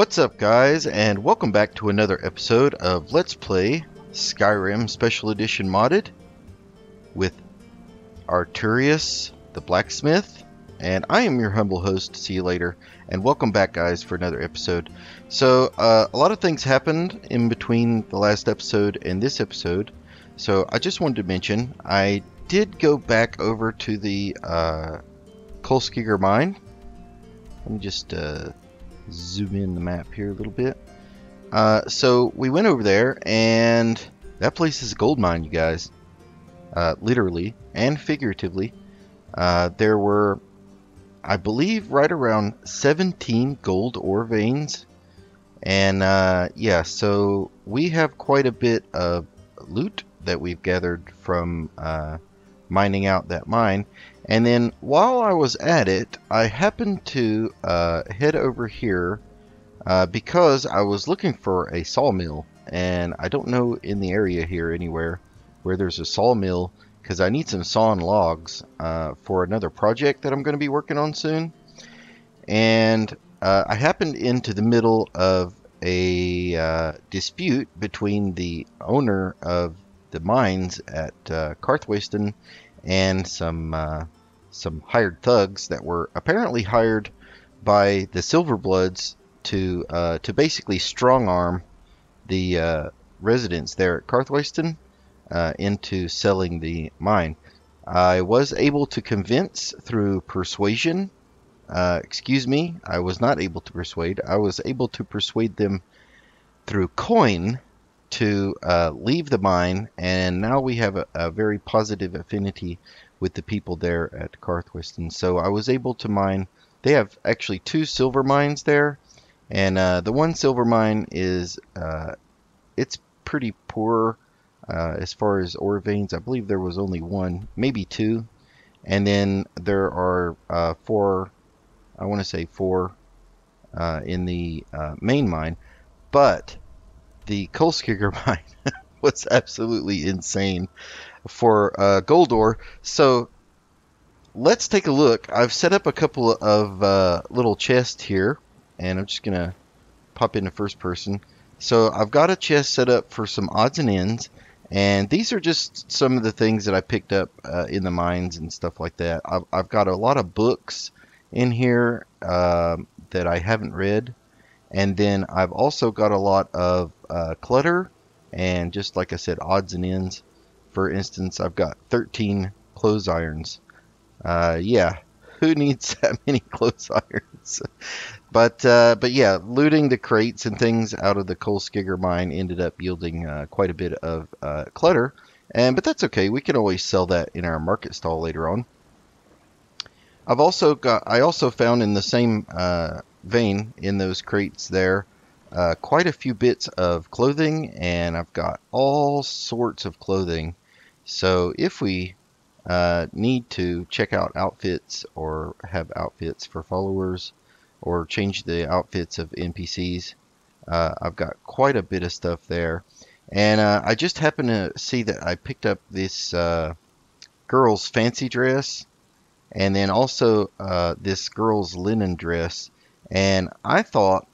What's up, guys, and welcome back to another episode of Let's Play Skyrim Special Edition Modded with Artorius the Blacksmith, and I am your humble host. See you later, and welcome back, guys, for another episode. So, a lot of things happened in between the last episode and this episode, so I just wanted to mention I did go back over to the Kolskeggr mine. Let me just zoom in the map here a little bit. So we went over there, and that place is a gold mine, you guys. Literally and figuratively. There were, I believe, right around 17 gold ore veins. And yeah, so we have quite a bit of loot that we've gathered from mining out that mine. And then while I was at it, I happened to head over here because I was looking for a sawmill, and I don't know in the area here anywhere where there's a sawmill, because I need some sawn logs for another project that I'm going to be working on soon. And I happened into the middle of a dispute between the owner of the mines at Karthwasten and some hired thugs that were apparently hired by the Silverbloods to basically strong arm the residents there at Karthwasten into selling the mine. I was able to convince through persuasion. Excuse me, I was not able to persuade. I was able to persuade them through coin to leave the mine, and now we have a very positive affinity with the people there at Karthwasten. So I was able to mine. They have actually two silver mines there, and the one silver mine is it's pretty poor as far as ore veins. I believe there was only one, maybe two, and then there are four. I want to say four in the main mine, but the Kolskeggr mine was absolutely insane for gold ore. So let's take a look. I've set up a couple of little chests here, and I'm just gonna pop into first person. So I've got a chest set up for some odds and ends, and these are just some of the things that I picked up in the mines and stuff like that. I've got a lot of books in here that I haven't read, and then I've also got a lot of clutter and, just like I said, odds and ends. For instance, I've got 13 clothes irons. Yeah, who needs that many clothes irons? But yeah, looting the crates and things out of the Kolskeggr mine ended up yielding quite a bit of clutter, but that's okay. We can always sell that in our market stall later on. I also found in the same vein in those crates there quite a few bits of clothing, and I've got all sorts of clothing. So if we need to check out outfits or have outfits for followers or change the outfits of NPCs, I've got quite a bit of stuff there. And I just happened to see that I picked up this girl's fancy dress, and then also this girl's linen dress, and I thought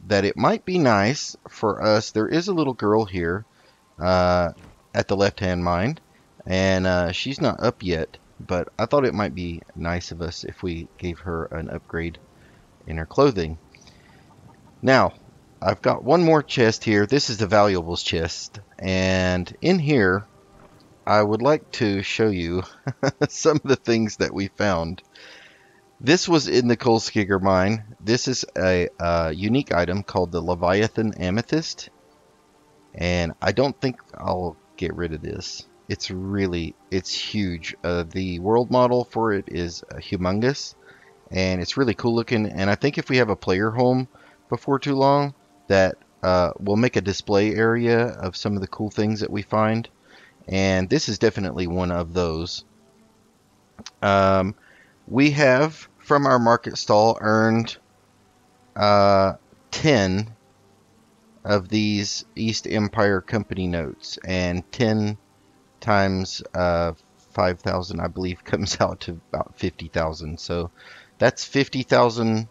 that it might be nice for us. There is a little girl here at the left-hand mine, and she's not up yet, but I thought it might be nice of us if we gave her an upgrade in her clothing. Now, I've got one more chest here. This is the valuables chest, and in here I would like to show you some of the things that we found. This was in the Kolskeggr mine. This is a unique item called the Leviathan Amethyst, and I don't think I'll get rid of this. It's huge. The world model for it is humongous, and it's really cool looking. And I think if we have a player home before too long, that we'll make a display area of some of the cool things that we find. And this is definitely one of those. We have, from our market stall, earned 10 of these East Empire Company notes, and 10 times 5,000, I believe, comes out to about 50,000. So that's 50,000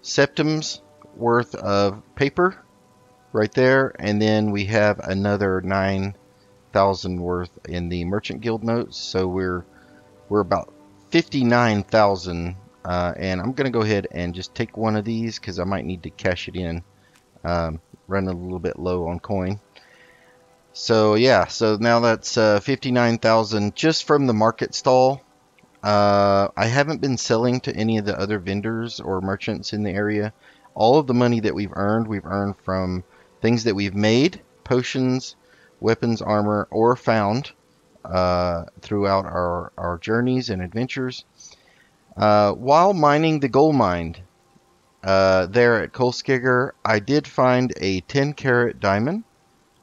septims worth of paper right there, and then we have another 9,000 worth in the Merchant Guild notes. So we're about 59,000, and I'm gonna go ahead and just take one of these because I might need to cash it in. Running a little bit low on coin. So yeah, so now that's 59,000 just from the market stall. I haven't been selling to any of the other vendors or merchants in the area. All of the money that we've earned from things that we've made, potions, weapons, armor, or found throughout our journeys and adventures. While mining the gold mine there at Kolskeggr, I did find a 10-carat diamond.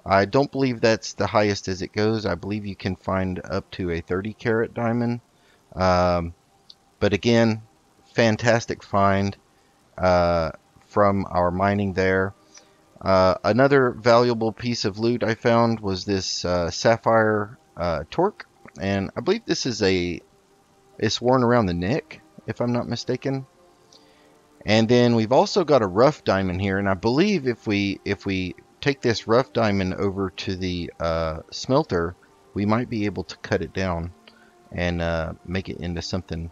I don't believe that's the highest as it goes. I believe you can find up to a 30-carat diamond. But again, fantastic find from our mining there. Another valuable piece of loot I found was this sapphire torque, and I believe this is it's worn around the neck, if I'm not mistaken. And then we've also got a rough diamond here, and I believe if we take this rough diamond over to the smelter, we might be able to cut it down and make it into something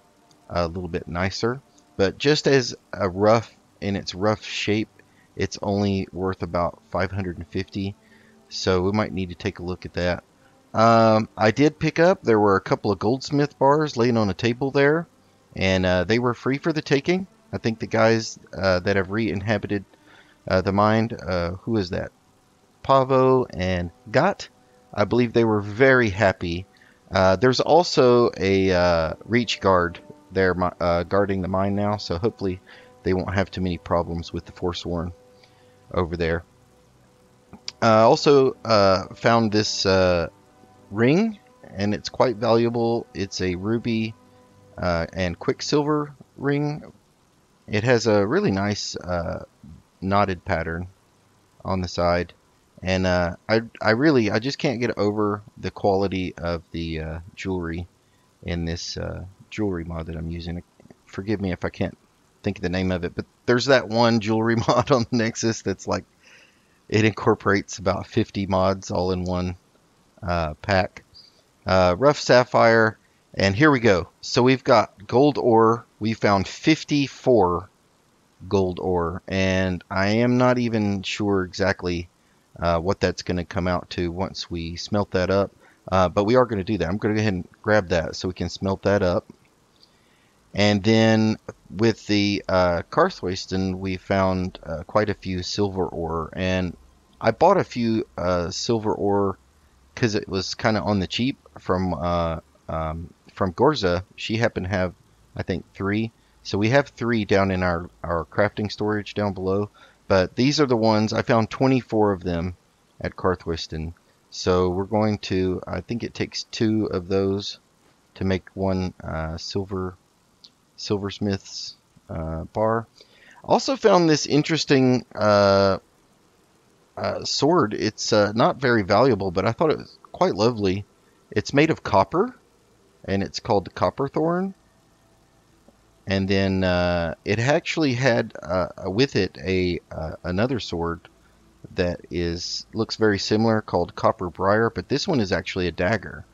a little bit nicer. But just as a rough, in its rough shape, it's only worth about 550, so we might need to take a look at that. I did pick up, there were a couple of goldsmith bars laying on a table there, and they were free for the taking. I think the guys that have re-inhabited the mine, who is that? Pavo and Got. I believe they were very happy. There's also a reach guard there guarding the mine now, so hopefully they won't have too many problems with the Forsworn over there. Also found this ring, and it's quite valuable. It's a ruby and quicksilver ring. It has a really nice knotted pattern on the side, and I just can't get over the quality of the jewelry in this jewelry mod that I'm using. Forgive me if I can't think of the name of it, but there's that one jewelry mod on the Nexus that's like, it incorporates about 50 mods all in one pack. Rough sapphire, and here we go. So we've got gold ore. We found 54 gold ore, and I am not even sure exactly what that's going to come out to once we smelt that up, but we are going to do that. I'm going to go ahead and grab that so we can smelt that up. And then with the Karthwasten, we found quite a few silver ore, and I bought a few silver ore because it was kind of on the cheap from Ghorza. She happened to have, I think, 3. So we have 3 down in our crafting storage down below. But these are the ones, I found 24 of them at Karthwasten. So we're going to, I think it takes 2 of those to make one silversmith's bar. Also found this interesting sword. It's not very valuable, but I thought it was quite lovely. It's made of copper, and it's called the Copper Thorn. And then it actually had with it another sword that looks very similar called Copper Briar, but this one is actually a dagger.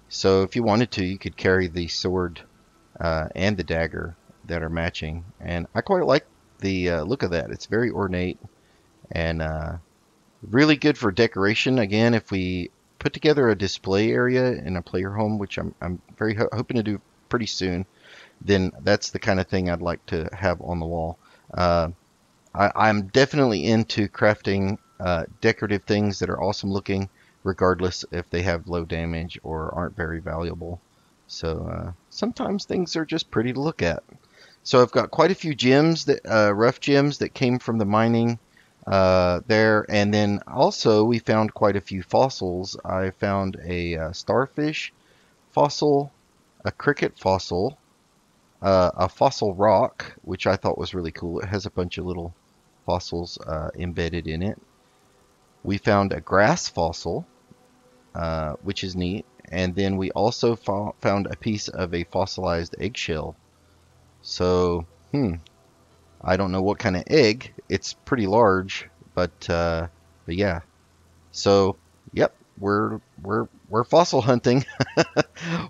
So if you wanted to, you could carry the sword and the dagger that are matching. And I quite like the look of that. It's very ornate and really good for decoration. Again, if we put together a display area in a player home, which I'm very hoping to do pretty soon, then that's the kind of thing I'd like to have on the wall. I'm definitely into crafting decorative things that are awesome looking, regardless if they have low damage or aren't very valuable. So sometimes things are just pretty to look at. So I've got quite a few gems, rough gems that came from the mining there, and then also we found quite a few fossils. I found a starfish fossil, a cricket fossil, a fossil rock, which I thought was really cool. It has a bunch of little fossils embedded in it. We found a grass fossil, which is neat. And then we also found a piece of a fossilized eggshell. So, I don't know what kind of egg. It's pretty large, but yeah. So, yep, we're fossil hunting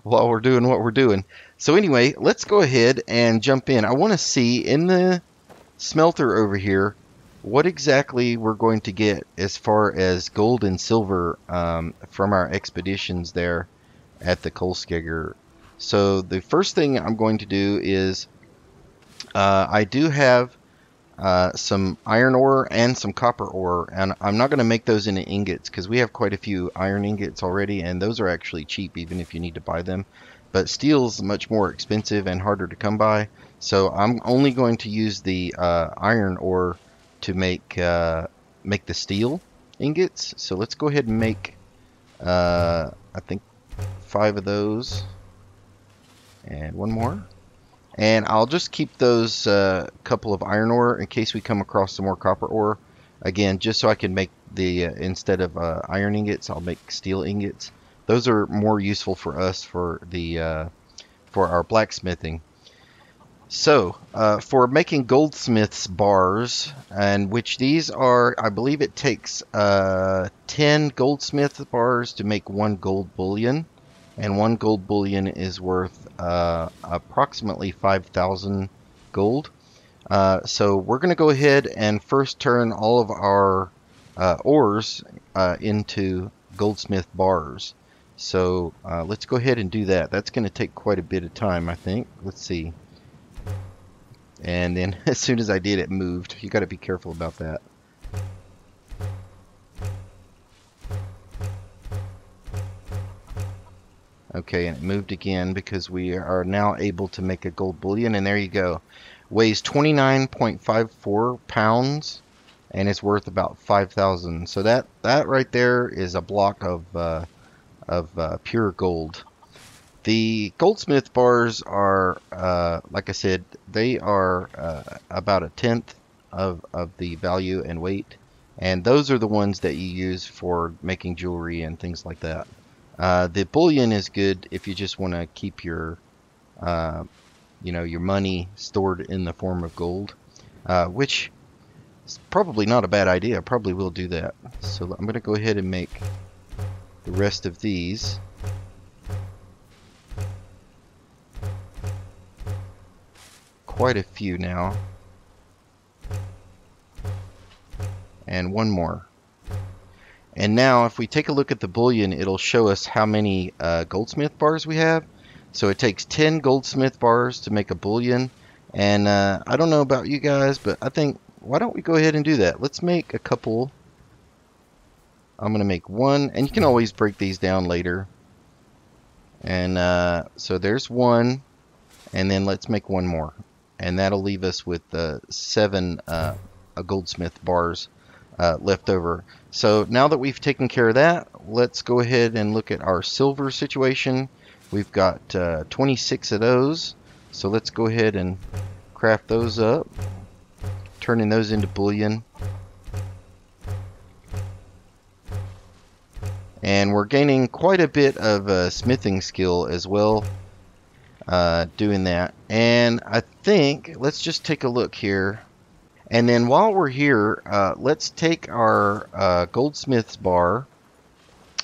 while we're doing what we're doing. So anyway, let's go ahead and jump in. I want to see in the smelter over here what exactly we're going to get as far as gold and silver from our expeditions there at the Kolskeggr. So the first thing I'm going to do is I do have some iron ore and some copper ore, and I'm not going to make those into ingots because we have quite a few iron ingots already, and those are actually cheap even if you need to buy them. But steel's much more expensive and harder to come by, so I'm only going to use the iron ore to make the steel ingots. So let's go ahead and make I think 5 of those, and one more. And I'll just keep those couple of iron ore in case we come across some more copper ore. Again, just so I can make the, instead of iron ingots, I'll make steel ingots. Those are more useful for us for the for our blacksmithing. So, for making goldsmith's bars, and which these are, I believe it takes 10 goldsmith bars to make 1 gold bullion. And 1 gold bullion is worth approximately 5,000 gold. So we're going to go ahead and first turn all of our ores into goldsmith bars. So let's go ahead and do that. That's going to take quite a bit of time, I think. Let's see. And then as soon as I did, it moved. You got to be careful about that. Okay, and it moved again because we are now able to make a gold bullion, and there you go. Weighs 29.54 pounds and is worth about 5,000. So that right there is a block of pure gold. The goldsmith bars are, like I said, they are about 1/10 of the value and weight, and those are the ones that you use for making jewelry and things like that. The bullion is good if you just want to keep your, your money stored in the form of gold, which is probably not a bad idea. I probably will do that. So I'm going to go ahead and make the rest of these. Quite a few now. And one more. And now if we take a look at the bullion, it'll show us how many goldsmith bars we have. So it takes 10 goldsmith bars to make a bullion. And I don't know about you guys, but I think, why don't we go ahead and do that? Let's make a couple. I'm going to make 1, and you can always break these down later. And so there's 1, and then let's make 1 more. And that'll leave us with 7 goldsmith bars left over. So now that we've taken care of that, let's go ahead and look at our silver situation. We've got 26 of those, so let's go ahead and craft those up, turning those into bullion. And we're gaining quite a bit of smithing skill as well doing that. And I think, let's just take a look here. And then while we're here, let's take our goldsmith's bar,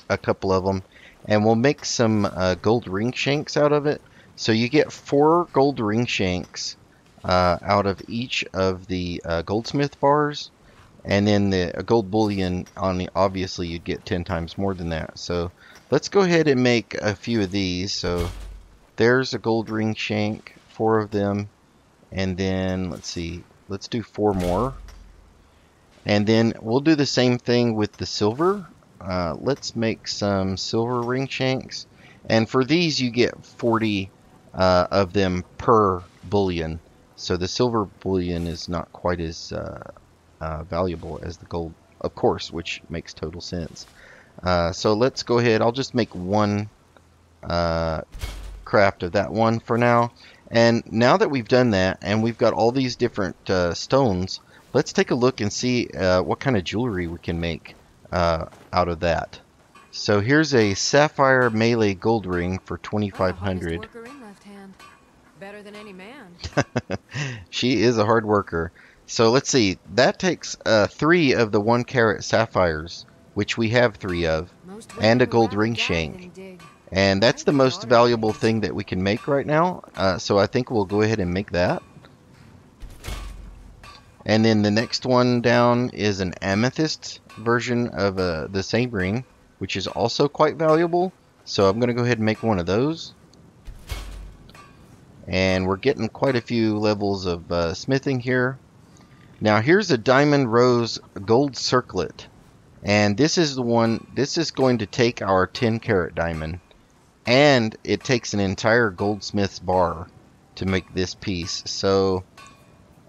a couple of them, and we'll make some gold ring shanks out of it. So you get 4 gold ring shanks out of each of the goldsmith bars, and then the gold bullion, obviously you'd get 10 times more than that. So let's go ahead and make a few of these. So there's a gold ring shank, 4 of them, and then let's see. Let's do 4 more. And then we'll do the same thing with the silver. Let's make some silver ring shanks. And for these, you get 40 of them per bullion. So the silver bullion is not quite as valuable as the gold, of course, which makes total sense. So let's go ahead. I'll just make 1 craft of that one for now. And now that we've done that, and we've got all these different stones, let's take a look and see what kind of jewelry we can make out of that. So here's a sapphire melee gold ring for 2,500. better than any man. She is a hard worker. So let's see. That takes 3 of the 1 carat sapphires, which we have 3 of, and a gold ring shank. And that's the most valuable thing that we can make right now. So I think we'll go ahead and make that. And then the next one down is an amethyst version of the same ring, which is also quite valuable. So I'm going to go ahead and make one of those. And we're getting quite a few levels of smithing here. Now here's a diamond rose gold circlet. And this is the one, this is going to take our 10 carat diamond. And it takes an entire goldsmith's bar to make this piece. So,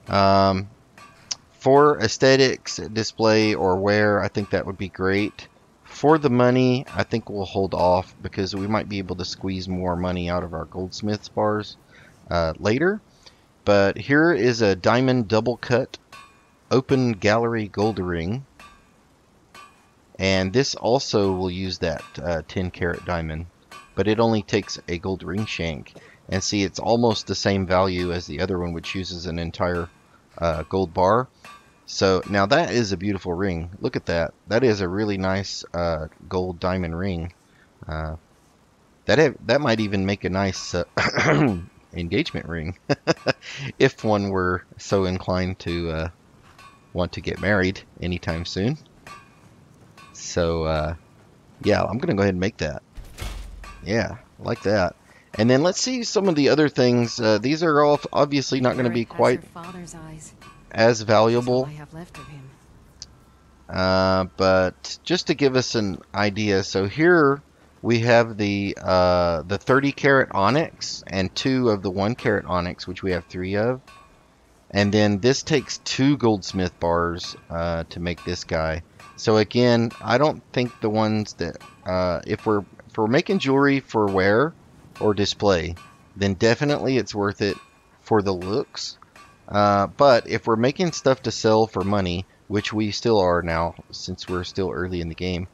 for aesthetics, display, or wear, I think that would be great. For the money, I think we'll hold off because we might be able to squeeze more money out of our goldsmith's bars later. But here is a diamond double cut open gallery gold ring. And this also will use that 10 carat diamond. But it only takes a gold ring shank. And see, it's almost the same value as the other one, which uses an entire gold bar. So now that is a beautiful ring. Look at that. That is a really nice gold diamond ring. That might even make a nice engagement ring if one were so inclined to want to get married anytime soon. So yeah, I'm gonna go ahead and make that. Yeah, like that. And then let's see some of the other things. These are all obviously not going to be quite as valuable. But just to give us an idea, so here we have the 30 carat onyx and 2 of the 1 carat onyx, which we have 3 of. And then this takes 2 goldsmith bars to make this guy. So again, I don't think the ones that if we're making jewelry for wear or display, then definitely it's worth it for the looks. But if we're making stuff to sell for money, which we still are now since we're still early in the game,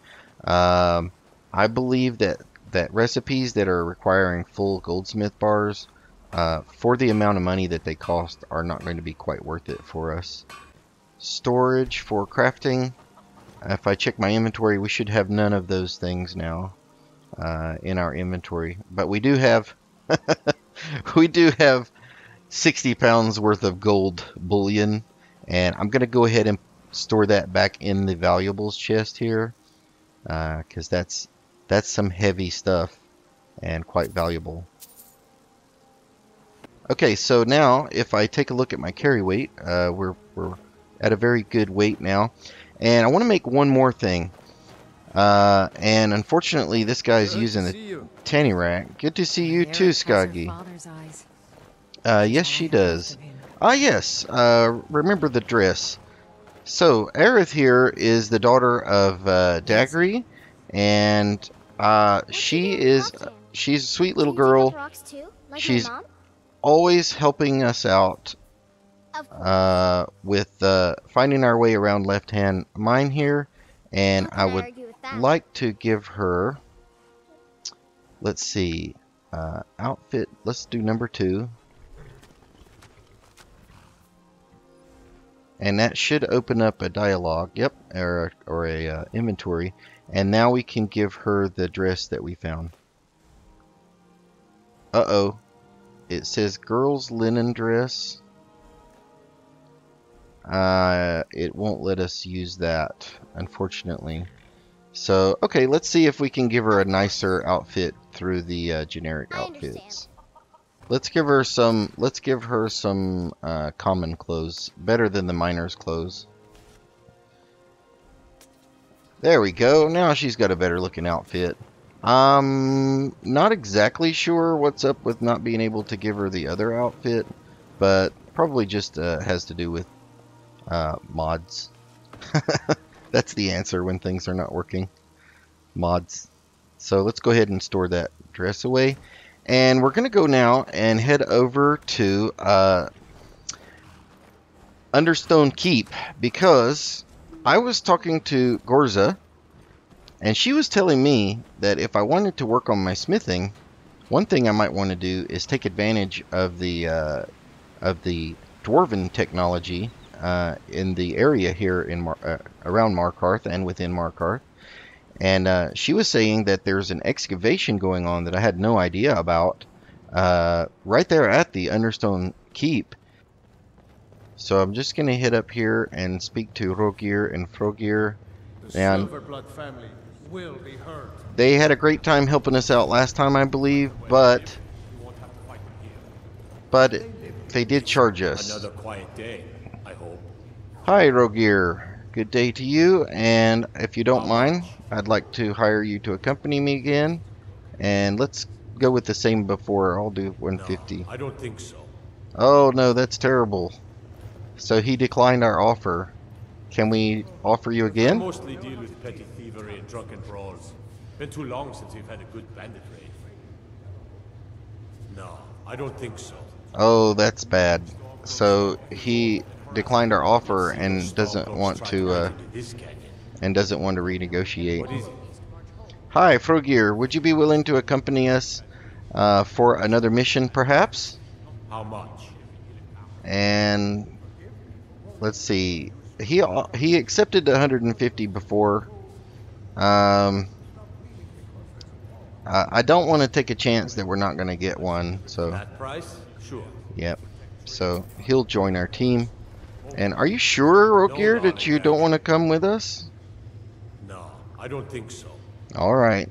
I believe that recipes that are requiring full goldsmith bars for the amount of money that they cost are not going to be quite worth it for us. Storage for crafting. If I check my inventory, we should have none of those things now in our inventory. But we do have we do have 60 pounds worth of gold bullion, and I'm going to go ahead and store that back in the valuables chest here because that's some heavy stuff and quite valuable. Okay, so now if I take a look at my carry weight, we're at a very good weight now. And I want to make one more thing. And unfortunately, this guy's using the tanny rack. Good to see you too, Skaggy. Yes, she does. Ah, yes. Remember the dress. So, Aerith here is the daughter of Daggery. And she's a sweet little girl. She's always helping us out with finding our way around left-hand mine here, and I would like to give her, let's see, outfit, let's do number 2, and that should open up a dialogue, yep, or a inventory, and now we can give her the dress that we found. Uh-oh, it says girl's linen dress. It won't let us use that, unfortunately. So, okay, let's see if we can give her a nicer outfit through the generic outfits. Let's give her some common clothes, better than the miner's clothes. There we go. Now she's got a better looking outfit. Not exactly sure what's up with not being able to give her the other outfit, but probably just has to do with mods. That's the answer when things are not working. Mods. So let's go ahead and store that dress away. And we're going to go now and head over to Understone Keep, because I was talking to Ghorza, and she was telling me that if I wanted to work on my smithing, One thing I might want to do is take advantage of the dwarven technology in the area here in around Markarth and within Markarth. And she was saying that there's an excavation going on that I had no idea about right there at the Understone Keep. So I'm just going to hit up here and speak to Rogear and Frogear. The Silverblood family will be hurt. They had a great time helping us out last time, I believe, but they did charge us. Another quiet day, I hope. Hi, Rogear. Good day to you, and if you don't mind, I'd like to hire you to accompany me again, and let's go with the same before. I'll do 150. No, I don't think so. Oh no, that's terrible. So he declined our offer. Can we offer you I again? mostly deal with petty thievery and drunken brawls. Been too long since we've had a good bandit raid. No, I don't think so. Oh, that's bad. So he declined our offer and doesn't want to renegotiate. Hi, Frogear. Would you be willing to accompany us for another mission, perhaps? How much? And let's see. He accepted 150 before. I don't want to take a chance that we're not going to get one. So That price? Sure. yep. So he'll join our team. And are you sure, Rogear, that you don't want to come with us? No, I don't think so. All right.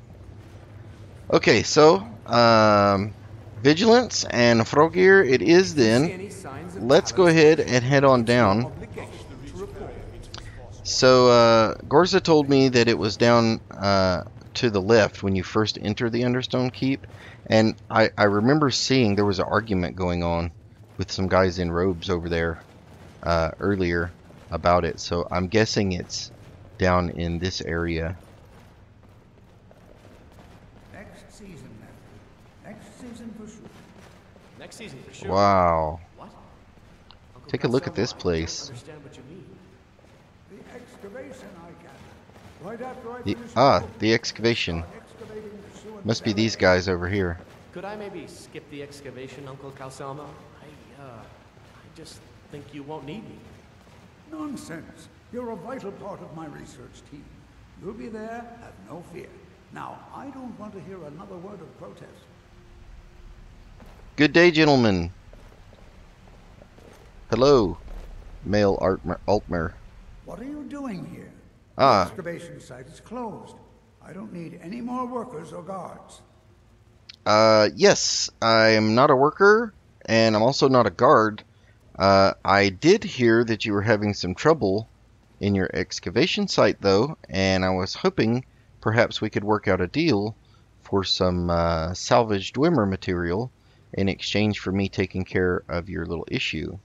Okay, so Vigilance and Frogear it is then. Let's go ahead and head on down. So Ghorza told me that it was down to the left when you first enter the Understone Keep, and I remember seeing there was an argument going on with some guys in robes over there earlier about it, so I'm guessing it's down in this area. Next season, next season for sure. Next season for sure. Wow. What? Uncle Take a look at this Kalsama, place. I don't understand what you mean. The excavation I gather. Right after I The, finish the excavation. excavating the sewer Must be cellar. these guys over here. Could I maybe skip the excavation, Uncle Kalsama? I just think you won't need me. Nonsense. You're a vital part of my research team. You'll be there, have no fear. Now, I don't want to hear another word of protest. Good day, gentlemen. Hello, male Altmer. What are you doing here? Ah. The excavation site is closed. I don't need any more workers or guards. Yes, I am not a worker, and I'm also not a guard. I did hear that you were having some trouble in your excavation site, though, and I was hoping perhaps we could work out a deal for some salvaged Dwemer material in exchange for me taking care of your little issue.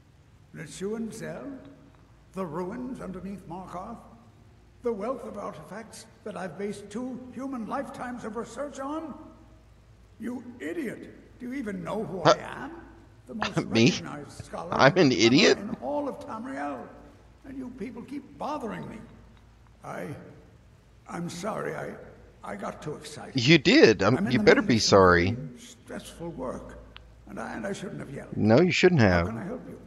Nchuand-Zel? The ruins underneath Markarth? The wealth of artifacts that I've based 2 human lifetimes of research on? You idiot! Do you even know who I am? The most Me? recognized scholar I'm an idiot? in all of Tamriel. And you people keep bothering me. I'm sorry, I got too excited. You did. I'm in You the better middle be of some sorry. very stressful work. And I shouldn't have yelled. No, you shouldn't How have. can I help you?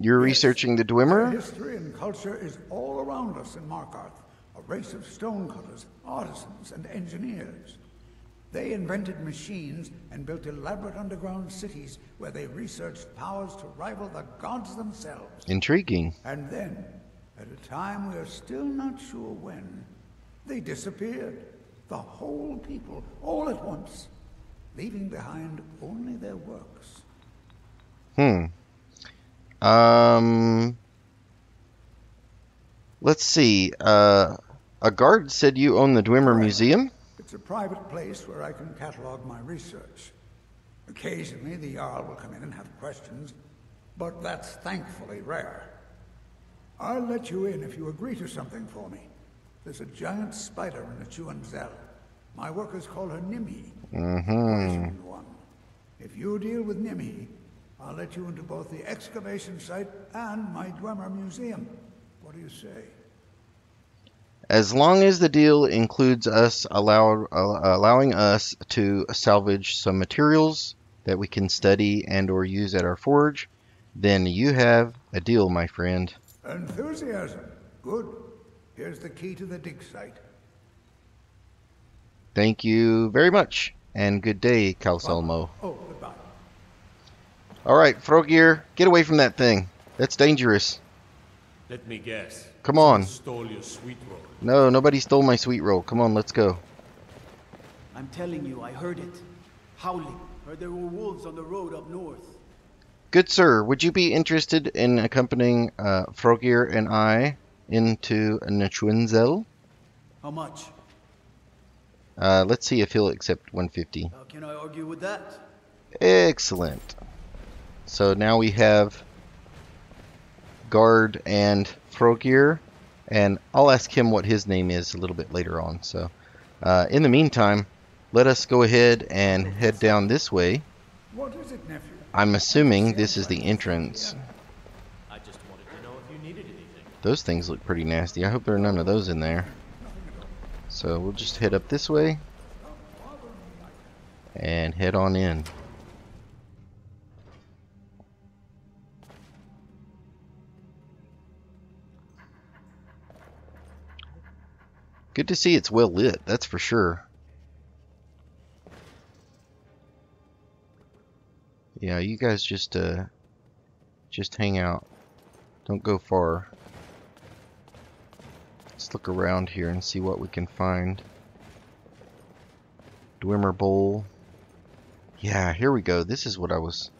You're Yes. researching the Their Dwemer? history and culture is all around us in Markarth. A race of stonecutters, artisans, and engineers. They invented machines and built elaborate underground cities where they researched powers to rival the gods themselves. Intriguing. And then, at a time we are still not sure when, they disappeared. The whole people, all at once, leaving behind only their works. Let's see. A guard said you own the Dwemer Museum? It's a private place where I can catalog my research. Occasionally, the Jarl will come in and have questions, but that's thankfully rare. I'll let you in if you agree to something for me. There's a giant spider in the Nchuand-Zel. My workers call her Nimhi. Poisoned one. If you deal with Nimhi, I'll let you into both the excavation site and my Dwemer Museum. What do you say? As long as the deal includes us allowing us to salvage some materials that we can study and or use at our forge, then you have a deal, my friend. Enthusiasm. Good. Here's the key to the dig site. Thank you very much, and good day, Calcelmo. Oh, goodbye. Alright, Froggear, get away from that thing. That's dangerous. Let me guess. Come on. Someone stole your sweet roll. No, nobody stole my sweet roll. Come on, let's go. I'm telling you, I heard it. Howling. Heard there were wolves on the road up north. Good sir, would you be interested in accompanying Froggear and I into Nchuand-Zel? How much? Let's see if he'll accept 150. How can I argue with that? Excellent. So now we have Guard and Froggear, and I'll ask him what his name is a little bit later on. So in the meantime, let us go ahead and head down this way. What is it, nephew? I'm assuming this is the entrance. I just wanted to know if you needed anything. Those things look pretty nasty. I hope there are none of those in there. So we'll just head up this way and head on in. Good to see it's well lit, that's for sure. Yeah, you guys just hang out. Don't go far. Let's look around here and see what we can find. Dwemer bowl. Yeah, here we go. This is what I was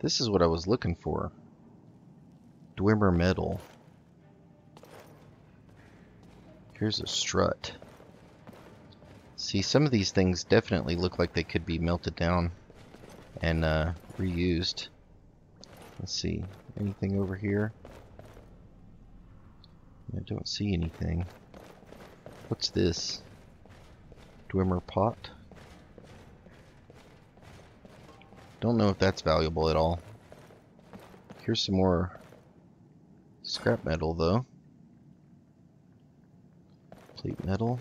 looking for. Dwemer metal. Here's a strut. See, some of these things definitely look like they could be melted down and reused. Let's see. Anything over here? I don't see anything. What's this? Dwemer pot? Don't know if that's valuable at all. Here's some more scrap metal though. Plate metal.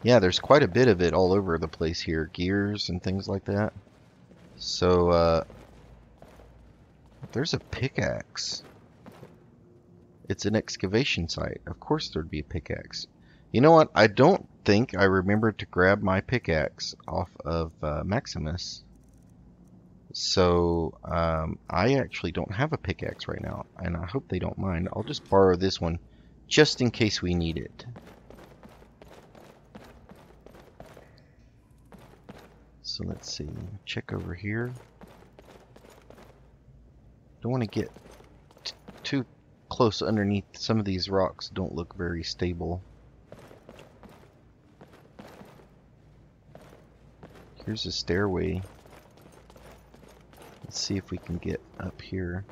Yeah, there's quite a bit of it all over the place here. Gears and things like that. So, there's a pickaxe. It's an excavation site. Of course there'd be a pickaxe. You know what? I don't think I remembered to grab my pickaxe off of Maximus. So, I actually don't have a pickaxe right now. And I hope they don't mind. I'll just borrow this one just in case we need it. So let's see. Check over here. Don't want to get too close underneath. Some of these rocks don't look very stable. Here's a stairway. Let's see if we can get up here.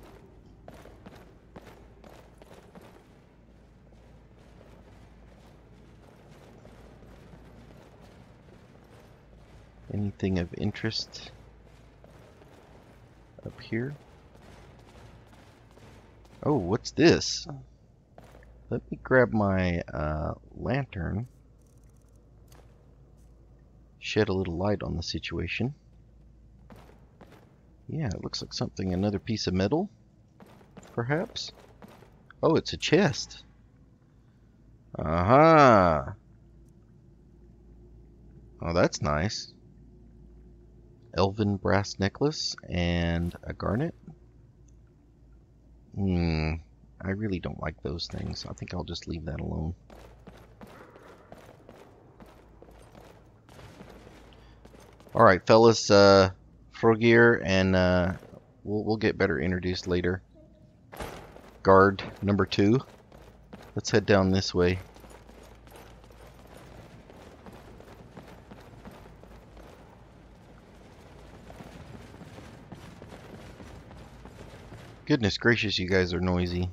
Anything of interest up here? Oh, what's this? Let me grab my lantern. Shed a little light on the situation. Yeah, it looks like something, another piece of metal, perhaps? Oh, it's a chest. Aha! Oh, that's nice. Elven brass necklace and a garnet. I really don't like those things. I think I'll just leave that alone. Alright, fellas, Froggear, and we'll get better introduced later. Guard number 2. Let's head down this way. Goodness gracious, you guys are noisy.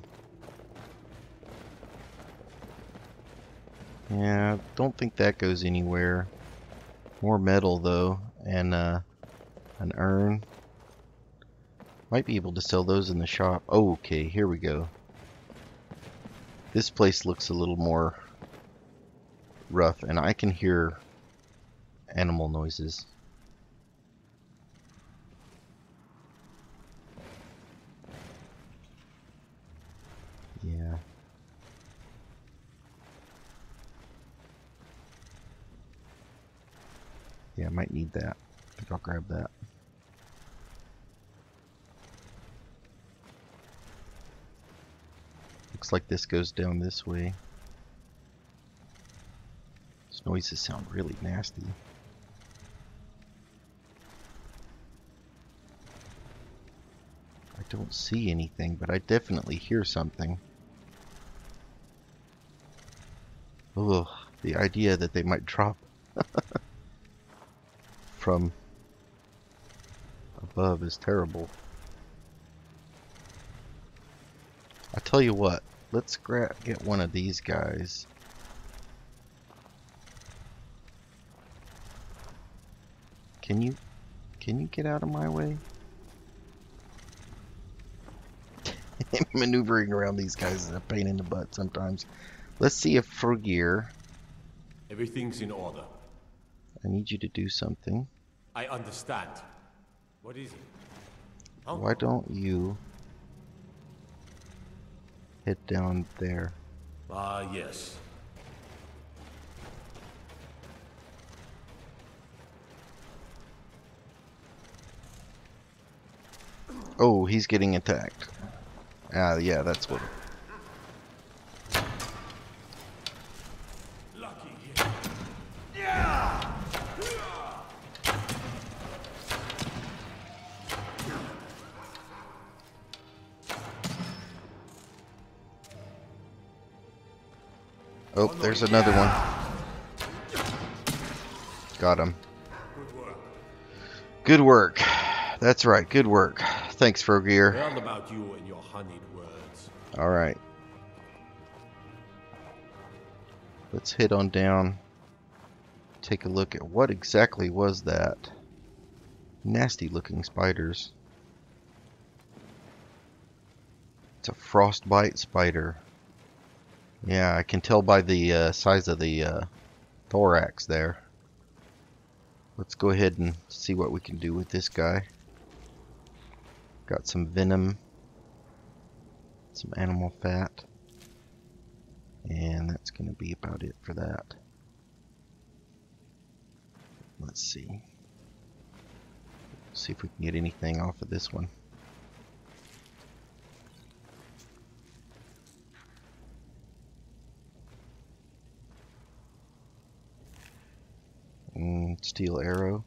Yeah, don't think that goes anywhere. More metal though, and an urn. Might be able to sell those in the shop. Oh, okay, here we go. This place looks a little more rough, and I can hear animal noises. Yeah. Yeah, I might need that. I think I'll grab that. Looks like this goes down this way. These noises sound really nasty. I don't see anything, but I definitely hear something. Ugh, the idea that they might drop from above is terrible. I tell you what, let's get one of these guys. Can you get out of my way? Maneuvering around these guys is a pain in the butt sometimes. Let's see if Frogir. Everything's in order. I need you to do something. I understand. What is it? Oh. Why don't you head down there? Ah, yes. Oh, he's getting attacked. Ah, yeah, that's what. Lucky here. Yeah. Oh, there's another one. Got him. Good work. That's right, good work. Thanks, Frogir. Learn about you and your honeyed words. Alright. Let's head on down. Take a look at what exactly was that. Nasty looking spiders. It's a frostbite spider. Yeah, I can tell by the size of the thorax there. Let's go ahead and see what we can do with this guy. Got some venom, some animal fat, and that's going to be about it for that. Let's see. See if we can get anything off of this one. Steel arrow.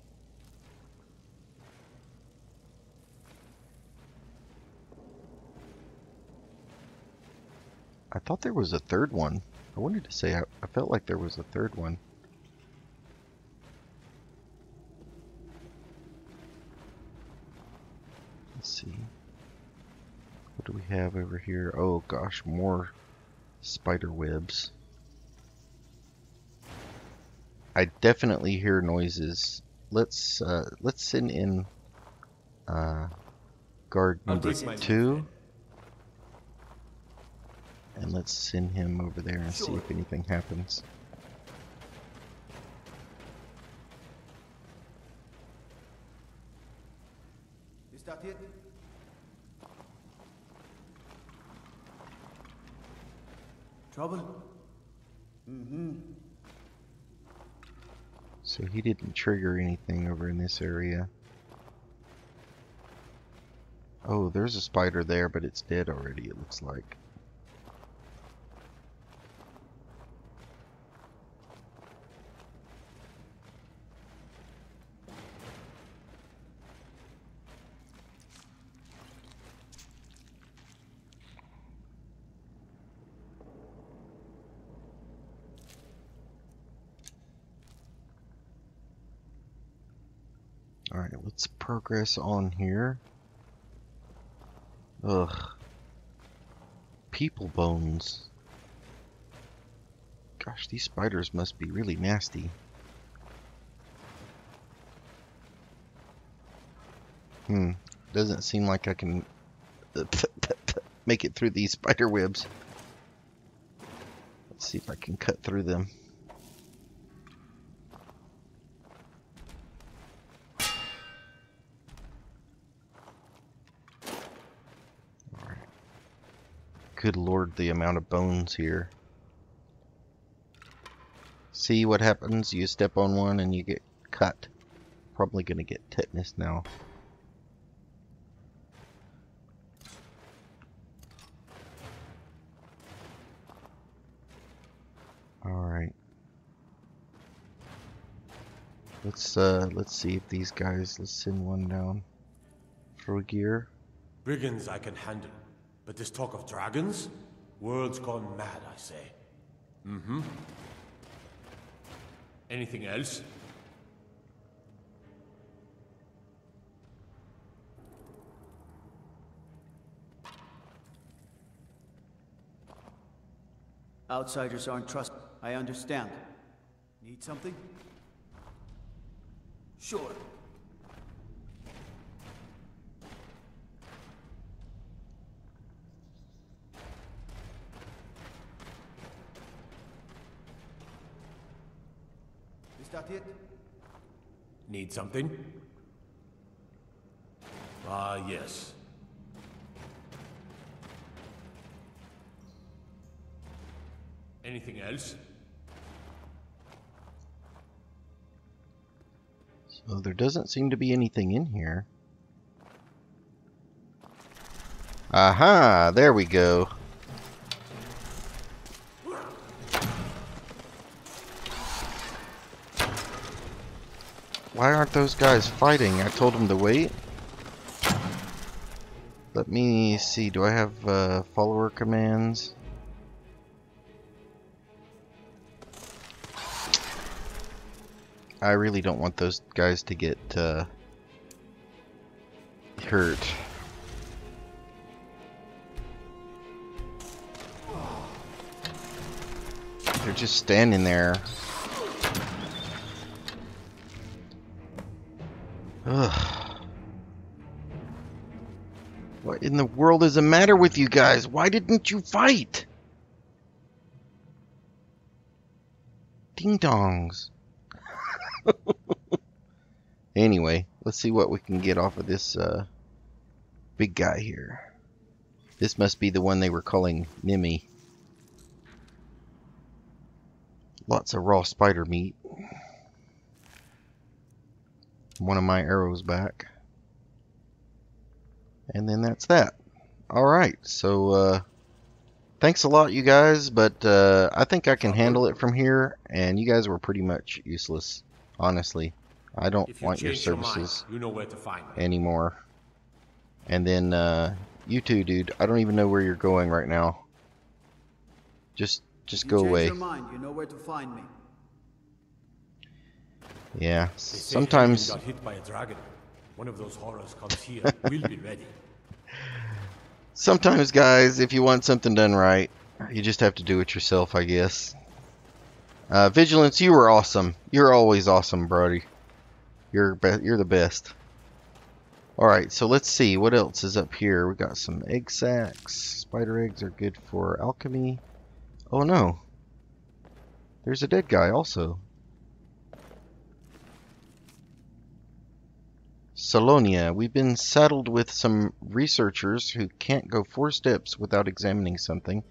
I thought there was a third one. I wanted to say I felt like there was a third one. Let's see. What do we have over here? Oh gosh, more spider webs. I definitely hear noises. Let's send in guard number 2. And let's send him over there and see if anything happens. Is that it? Trouble? Mm-hmm. So he didn't trigger anything over in this area. Oh, there's a spider there, but it's dead already, it looks like. Alright, let's progress on here. Ugh. People bones. Gosh, these spiders must be really nasty. Doesn't seem like I can make it through these spider webs. Let's see if I can cut through them. Alright. Good lord, the amount of bones here. See what happens? You step on one and you get cut. Probably gonna get tetanus now. Alright. Let's see if these guys, let's send one down for gear. Brigands I can handle, but this talk of dragons? World's gone mad, I say. Mm-hmm. Anything else? Outsiders aren't trusted. I understand. Need something? Sure. Is that it? Need something? Ah, yes. Anything else? So there doesn't seem to be anything in here. Aha! There we go. Why aren't those guys fighting? I told them to wait. Let me see. Do I have follower commands? I really don't want those guys to get hurt. They're just standing there. Ugh. What in the world is the matter with you guys? Why didn't you fight? Ding dongs. Anyway, let's see what we can get off of this big guy here. This must be the one they were calling Nimmy. Lots of raw spider meat. One of my arrows back. And then that's that. Alright, so thanks a lot, you guys, but I think I can handle it from here, and you guys were pretty much useless, honestly. I don't want your services you know where to find me anymore. And then you too, dude. I don't even know where you're going right now. Just go away. Your mind, you know where to find me. Yeah, They say sometimes. Helgen got hit by a dragon. One of those horrors comes here. We'll be ready. Sometimes, guys, if you want something done right, you just have to do it yourself, I guess. Vigilance, you were awesome. You're always awesome, Brody. You're the best. Alright, so let's see. What else is up here? We got some egg sacs. Spider eggs are good for alchemy. Oh, no. There's a dead guy, also. Salonia. We've been saddled with some researchers who can't go 4 steps without examining something,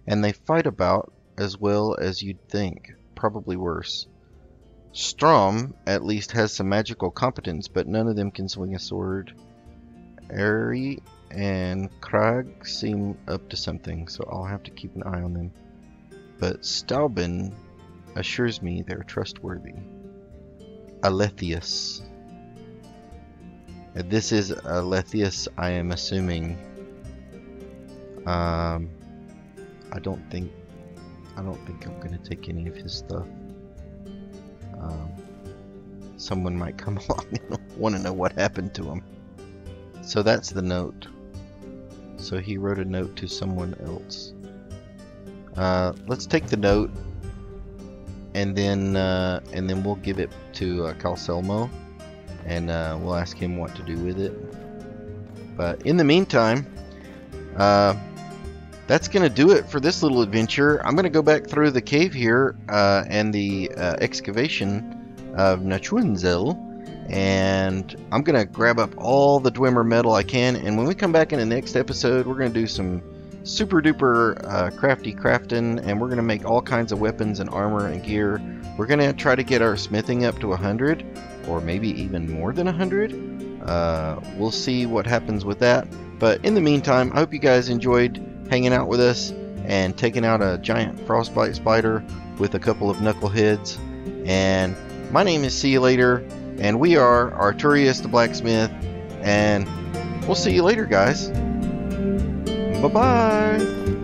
and they fight about as well as you'd think. Probably worse. Strom, at least, has some magical competence, but none of them can swing a sword. Aery and Krag seem up to something, so I'll have to keep an eye on them. But Stauben assures me they're trustworthy. Alethius. This is Alethius, I am assuming. I don't think I'm gonna take any of his stuff. Someone might come along and want to know what happened to him. So that's the note. So he wrote a note to someone else. Let's take the note, and then we'll give it to Calcelmo, and we'll ask him what to do with it. But in the meantime, that's going to do it for this little adventure. I'm going to go back through the cave here and the excavation of Nchuand-Zel. And I'm going to grab up all the Dwemer metal I can. And when we come back in the next episode, we're going to do some super duper crafty crafting. And we're going to make all kinds of weapons and armor and gear. We're going to try to get our smithing up to 100. Or maybe even more than 100. We'll see what happens with that. But in the meantime, I hope you guys enjoyed hanging out with us and taking out a giant frostbite spider with a couple of knuckleheads. And my name is See You Later, and we are Artorius the Blacksmith, and we'll see you later, guys. Bye-bye.